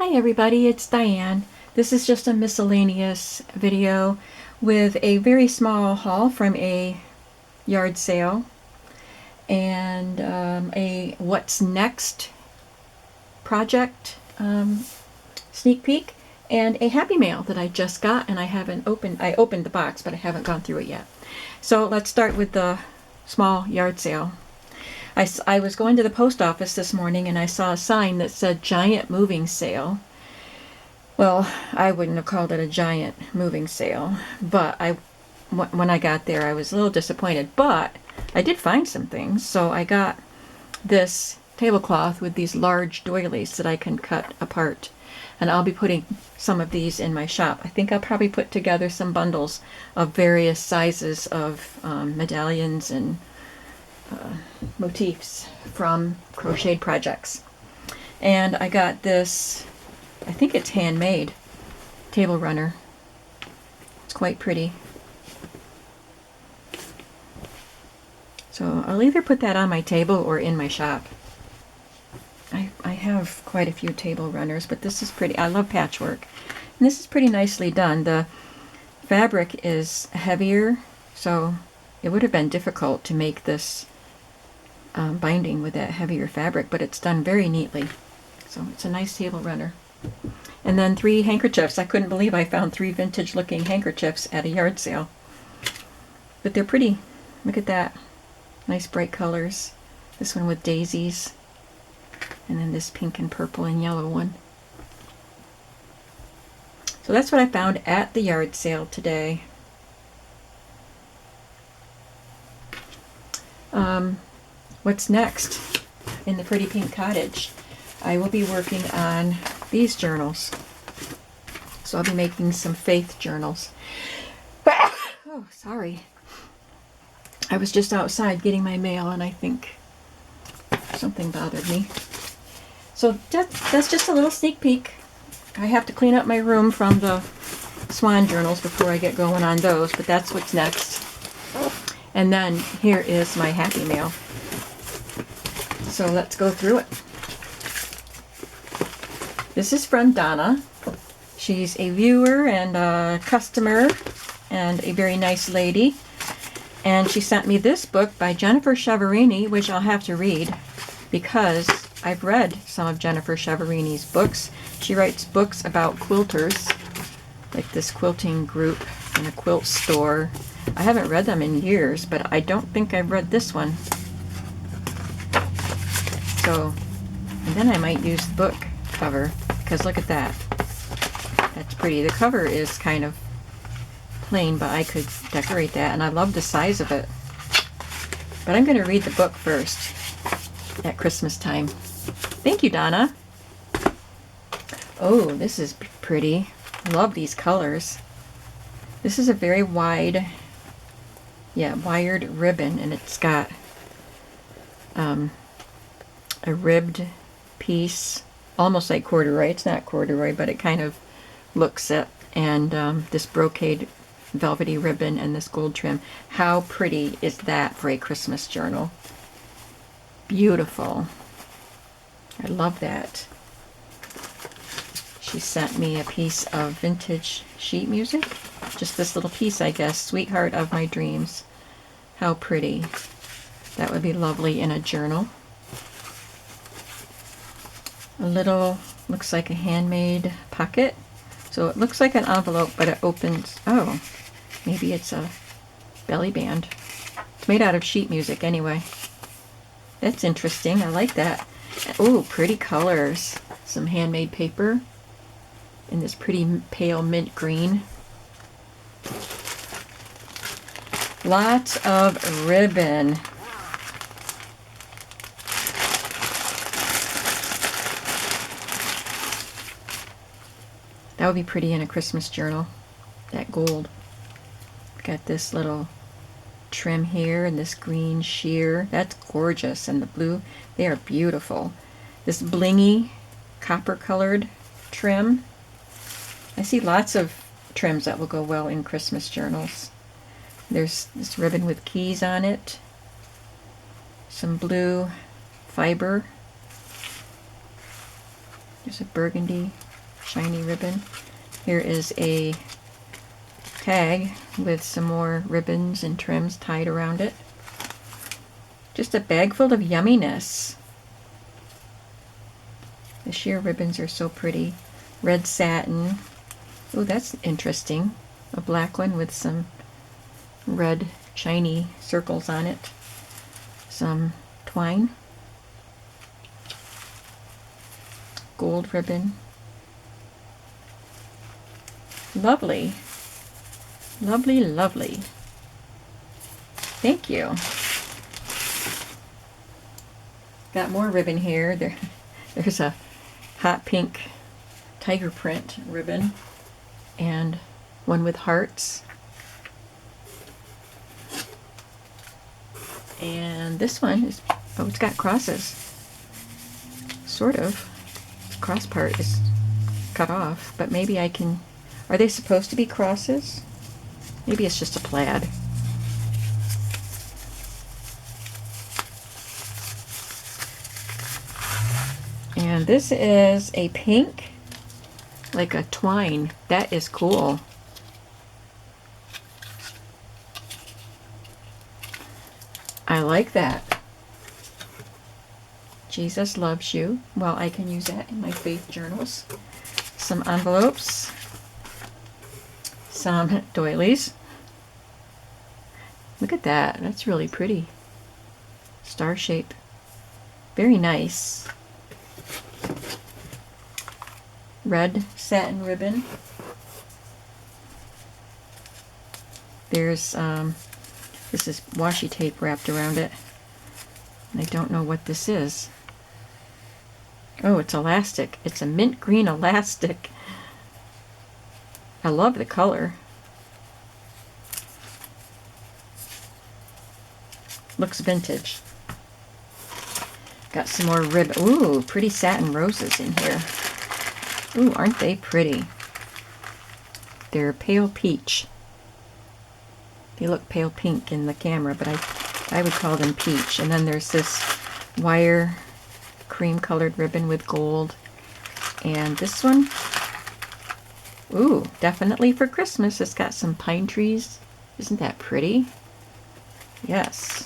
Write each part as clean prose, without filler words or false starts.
Hi everybody, it's Diane. This is just a miscellaneous video with a very small haul from a yard sale and a what's next project sneak peek and a Happy Mail that I just got, and I opened the box but I haven't gone through it yet. So let's start with the small yard sale. I was going to the post office this morning and I saw a sign that said giant moving sale. Well, I wouldn't have called it a giant moving sale, but when I got there I was a little disappointed, but I did find some things. So I got this tablecloth with these large doilies that I can cut apart, and I'll be putting some of these in my shop. I think I'll probably put together some bundles of various sizes of medallions and motifs from crocheted projects. And I got this, I think it's handmade, table runner. It's quite pretty. So I'll either put that on my table or in my shop. I have quite a few table runners, but this is pretty. I love patchwork. And this is pretty nicely done. The fabric is heavier, so it would have been difficult to make this binding with that heavier fabric, but it's done very neatly. So it's a nice table runner. And then 3 handkerchiefs. I couldn't believe I found 3 vintage looking handkerchiefs at a yard sale. But they're pretty. Look at that. Nice bright colors. This one with daisies. And then this pink and purple and yellow one. So that's what I found at the yard sale today. What's next in the Pretty Pink Cottage? I will be working on these journals. So I'll be making some faith journals. Oh, sorry. I was just outside getting my mail and I think something bothered me. So that's just a little sneak peek. I have to clean up my room from the swan journals before I get going on those, but that's what's next. And then here is my Happy Mail. So let's go through it. This is from Donna. She's a viewer and a customer and a very nice lady. And she sent me this book by Jennifer Chiaverini, which I'll have to read because I've read some of Jennifer Chiaverini's books. She writes books about quilters, like this quilting group in a quilt store. I haven't read them in years, but I don't think I've read this one. So, and then I might use the book cover, because look at that. That's pretty. The cover is kind of plain, but I could decorate that, and I love the size of it. But I'm going to read the book first at Christmas time. Thank you, Donna. Oh, this is pretty. I love these colors. This is a very wide, wired ribbon, and it's got a ribbed piece, almost like corduroy. It's not corduroy, but it kind of looks it. And this brocade velvety ribbon and this gold trim. How pretty is that for a Christmas journal? Beautiful. I love that. She sent me a piece of vintage sheet music. Just this little piece, I guess. Sweetheart of My Dreams. How pretty. That would be lovely in a journal. A little, looks like a handmade pocket. So it looks like an envelope, but it opens. Oh, maybe it's a belly band. It's made out of sheet music anyway. That's interesting. I like that. Oh, pretty colors. Some handmade paper in this pretty pale mint green. Lots of ribbon. That would be pretty in a Christmas journal. That gold. Got this little trim here and this green sheer. That's gorgeous. And the blue, they are beautiful. This blingy copper colored trim. I see lots of trims that will go well in Christmas journals. There's this ribbon with keys on it. Some blue fiber. There's a burgundy shiny ribbon. Here is a tag with some more ribbons and trims tied around it. Just a bag full of yumminess. The sheer ribbons are so pretty. Red satin. Oh, that's interesting. A black one with some red shiny circles on it. Some twine. Gold ribbon. Lovely. Lovely, lovely. Thank you. Got more ribbon here. There's a hot pink tiger print ribbon and one with hearts. And this one is, oh, it's got crosses. Sort of. The cross part is cut off, but maybe I can, are they supposed to be crosses? Maybe it's just a plaid. And this is a pink, like a twine. That is cool. I like that. Jesus loves you. Well, I can use that in my faith journals. Some envelopes. Some doilies. Look at that. That's really pretty. Star shape. Very nice. Red satin ribbon. There's this is washi tape wrapped around it. And I don't know what this is. Oh, it's elastic. It's a mint green elastic. I love the color. Looks vintage. Got some more ribbon. Ooh, pretty satin roses in here. Ooh, aren't they pretty? They're pale peach. They look pale pink in the camera, but I would call them peach. And then there's this wire cream colored ribbon with gold. And this one, ooh, definitely for Christmas. It's got some pine trees. Isn't that pretty? Yes.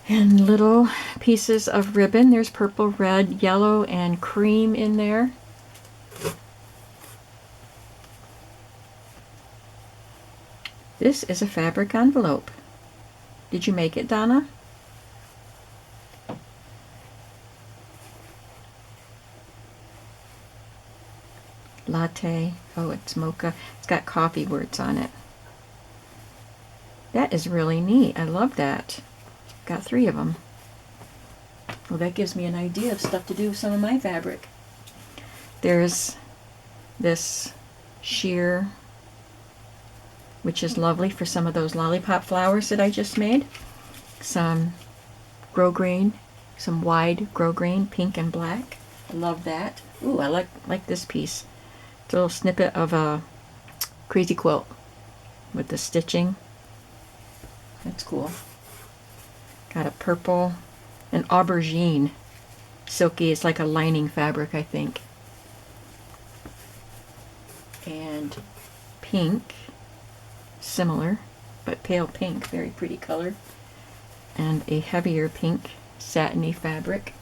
And little pieces of ribbon. There's purple, red, yellow, and cream in there. This is a fabric envelope. Did you make it, Donna? Latte. Oh, it's mocha. It's got coffee words on it. That is really neat. I love that. Got 3 of them. Well, that gives me an idea of stuff to do with some of my fabric. There's this sheer, which is lovely for some of those lollipop flowers that I just made. Some grosgrain, some wide grosgrain, pink and black. I love that. Ooh, I like this piece. It's a little snippet of a crazy quilt with the stitching. That's cool. Got a purple, an aubergine. Silky, it's like a lining fabric, I think. And pink, similar, but pale pink, very pretty color. And a heavier pink, satiny fabric.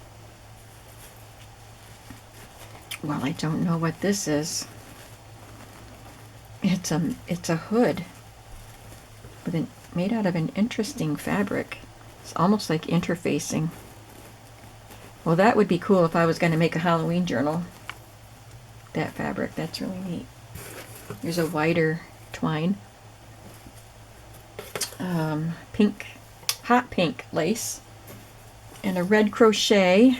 Well, I don't know what this is. It's a hood with made out of an interesting fabric. It's almost like interfacing. Well, that would be cool if I was going to make a Halloween journal. That fabric, that's really neat. There's a wider twine. Pink, hot pink lace. And a red crochet.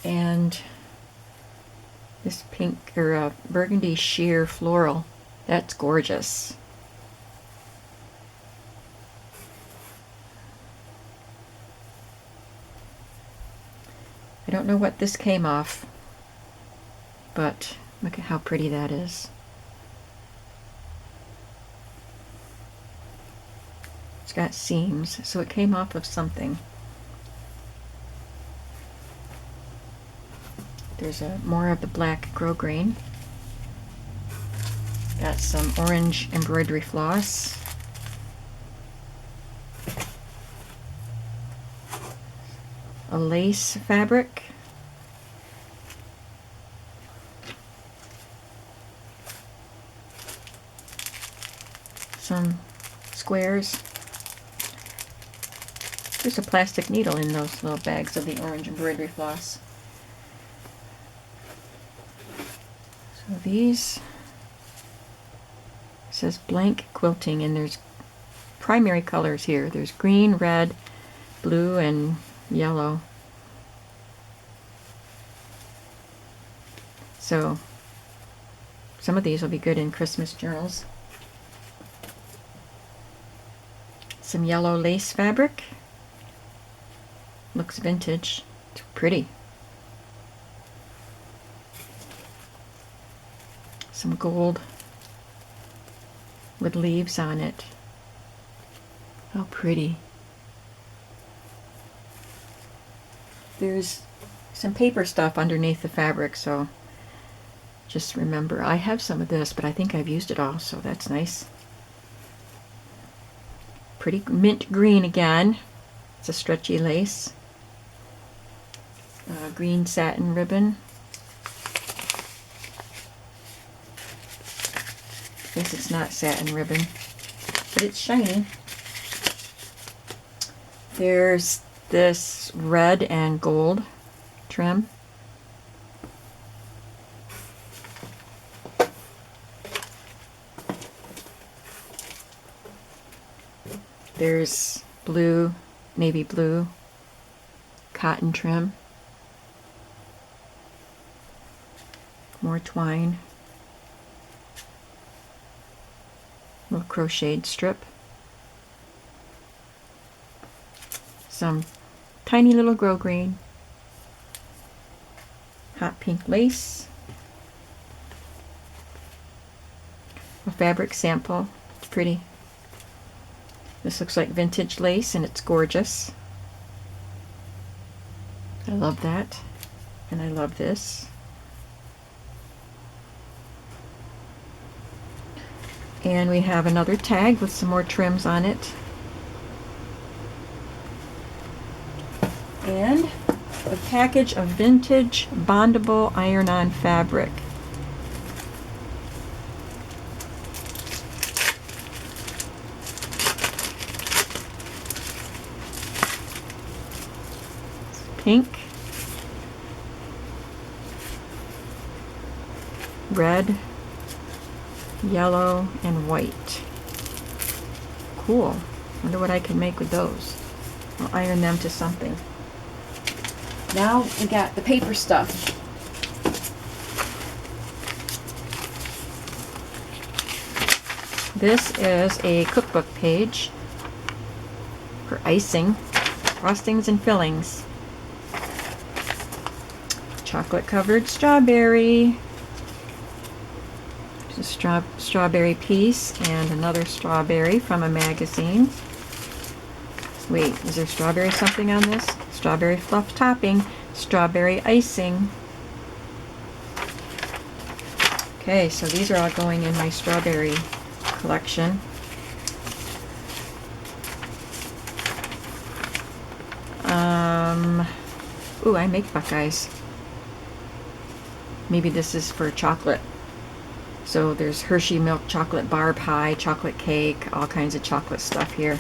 And this pink, or burgundy sheer floral. That's gorgeous. I don't know what this came off, but look at how pretty that is. It's got seams, so it came off of something. There's more of the black grosgrain. Got some orange embroidery floss. A lace fabric. Some squares. There's a plastic needle in those little bags of the orange embroidery floss. So these, it says blank quilting, and there's primary colors here. There's green, red, blue, and yellow. So some of these will be good in Christmas journals. Some yellow lace fabric. Looks vintage. It's pretty. Some gold with leaves on it. How pretty. There's some paper stuff underneath the fabric, so just remember, I have some of this, but I think I've used it all, so that's nice. Pretty mint green again. It's a stretchy lace. Green satin ribbon. I guess it's not satin ribbon, but it's shiny. There's this red and gold trim. There's blue, navy blue, cotton trim. More twine. Little crocheted strip. Some tiny little grosgrain. Hot pink lace. A fabric sample. It's pretty. This looks like vintage lace, and it's gorgeous. I love that. And I love this. And we have another tag with some more trims on it. And a package of vintage bondable iron-on fabric. Pink, red, yellow, and white. Cool. Wonder what I can make with those. I'll iron them to something. Now we got the paper stuff. This is a cookbook page for icing, frostings, and fillings. Chocolate covered strawberry. There's a strawberry piece and another strawberry from a magazine. Wait, is there strawberry something on this? Strawberry fluff topping, strawberry icing. Okay, so these are all going in my strawberry collection. Ooh, I make Buckeyes. Maybe this is for chocolate. So there's Hershey milk chocolate bar pie, chocolate cake, all kinds of chocolate stuff here.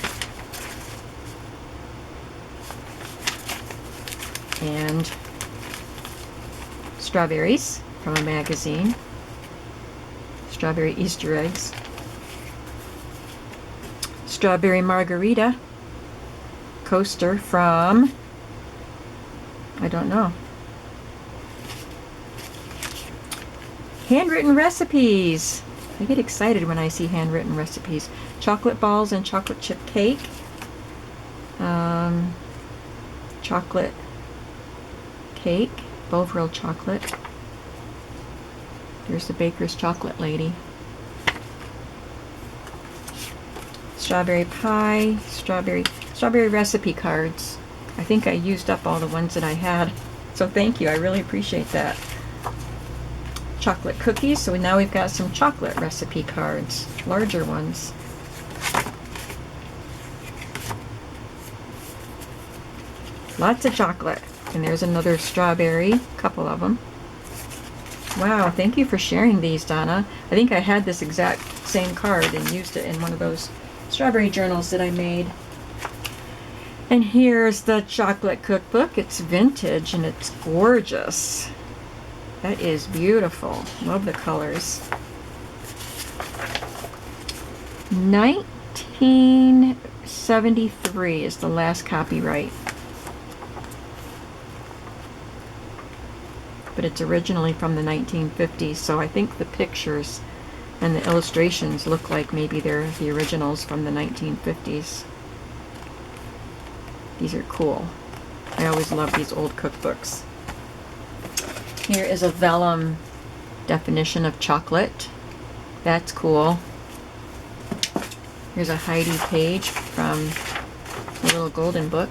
And strawberries from a magazine. Strawberry Easter eggs. Strawberry margarita coaster from, I don't know. Handwritten recipes. I get excited when I see handwritten recipes. Chocolate balls and chocolate chip cake. Chocolate cake, Bovril chocolate. There's the baker's chocolate lady. strawberry pie, strawberry recipe cards. I think I used up all the ones that I had, so thank you. I really appreciate that. Chocolate cookies. So now we've got some chocolate recipe cards, larger ones. Lots of chocolate. And there's another strawberry, a couple of them. Wow, thank you for sharing these, Donna. I think I had this exact same card and used it in one of those strawberry journals that I made. And here's the chocolate cookbook. It's vintage and it's gorgeous. That is beautiful. Love the colors. 1973 is the last copyright. But it's originally from the 1950s, so I think the pictures and the illustrations look like maybe they're the originals from the 1950s. These are cool. I always love these old cookbooks. Here is a vellum definition of chocolate. That's cool. Here's a Heidi page from the little golden book.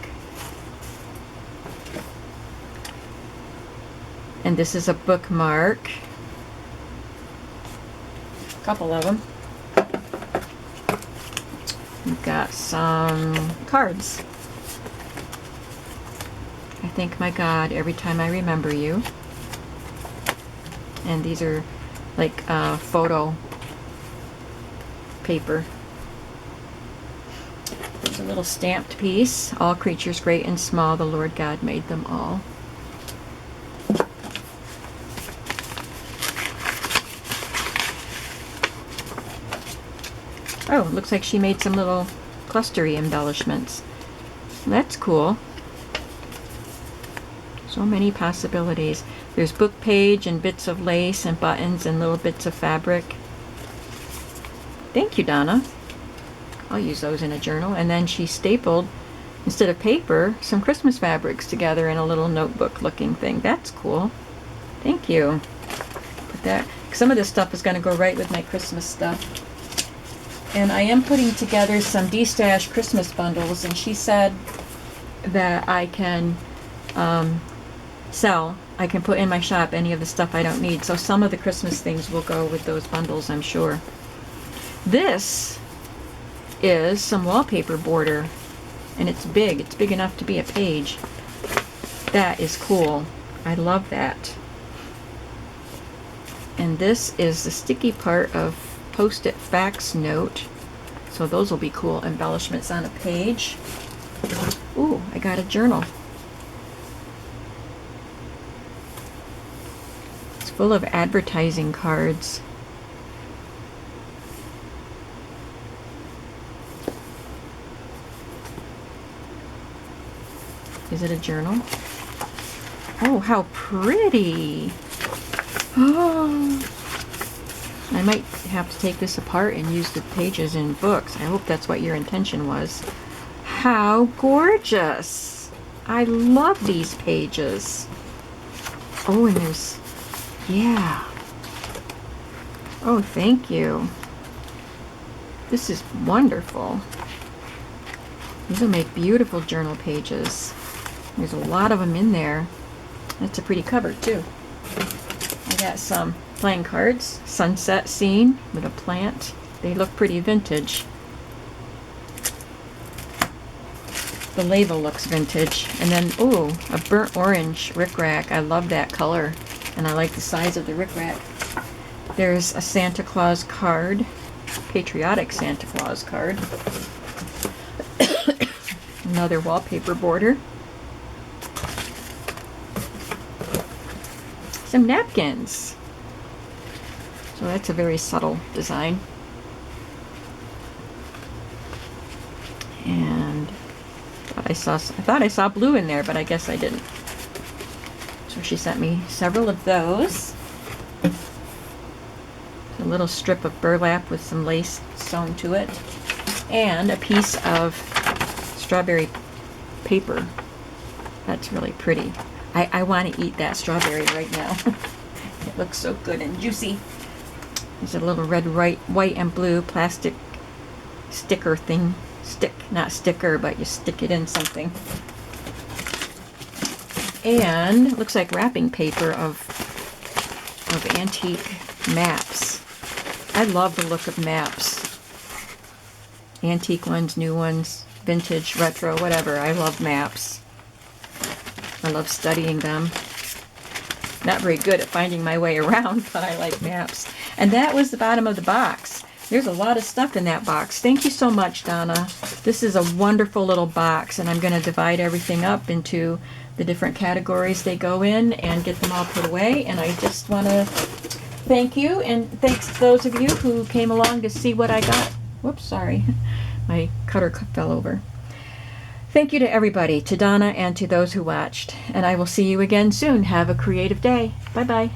And this is a bookmark. A couple of them. We've got some cards. I thank my God every time I remember you. And these are like photo paper. There's a little stamped piece. All creatures great and small, the Lord God made them all. Oh, looks like she made some little clustery embellishments. That's cool. So many possibilities. There's book page and bits of lace and buttons and little bits of fabric. Thank you, Donna. I'll use those in a journal. And then she stapled, instead of paper, some Christmas fabrics together in a little notebook looking thing. That's cool. Thank you. Put that. Some of this stuff is going to go right with my Christmas stuff. And I am putting together some D-Stash Christmas bundles, and she said that I can sell. I can put in my shop any of the stuff I don't need. So some of the Christmas things will go with those bundles, I'm sure. This is some wallpaper border, and it's big. It's big enough to be a page. That is cool. I love that. And this is the sticky part of Post-it fax note. So those will be cool embellishments on a page. Ooh, I got a journal. It's full of advertising cards. Is it a journal? Oh, how pretty! Oh, I might have to take this apart and use the pages in books. I hope that's what your intention was. How gorgeous! I love these pages. Oh, and there's, yeah. Oh, thank you. This is wonderful. These will make beautiful journal pages. There's a lot of them in there. That's a pretty cover, too. I got some playing cards, sunset scene with a plant. They look pretty vintage. The label looks vintage. And then, ooh, a burnt orange rickrack. I love that color, and I like the size of the rickrack. There's a Santa Claus card, patriotic Santa Claus card. Another wallpaper border. Some napkins. So that's a very subtle design. And I thought I saw blue in there, but I guess I didn't. So she sent me several of those. A little strip of burlap with some lace sewn to it, and a piece of strawberry paper. That's really pretty. I want to eat that strawberry right now. It looks so good and juicy. There's a little red, white, and blue plastic sticker thing. Not sticker, but you stick it in something. And it looks like wrapping paper of antique maps. I love the look of maps. Antique ones, new ones, vintage, retro, whatever. I love maps. I love studying them. Not very good at finding my way around, but I like maps. And that was the bottom of the box. There's a lot of stuff in that box. Thank you so much, Donna. This is a wonderful little box, and I'm going to divide everything up into the different categories they go in and get them all put away. And I just want to thank you, and thanks to those of you who came along to see what I got. Whoops, sorry. My cutter fell over. Thank you to everybody, to Donna and to those who watched. And I will see you again soon. Have a creative day. Bye-bye.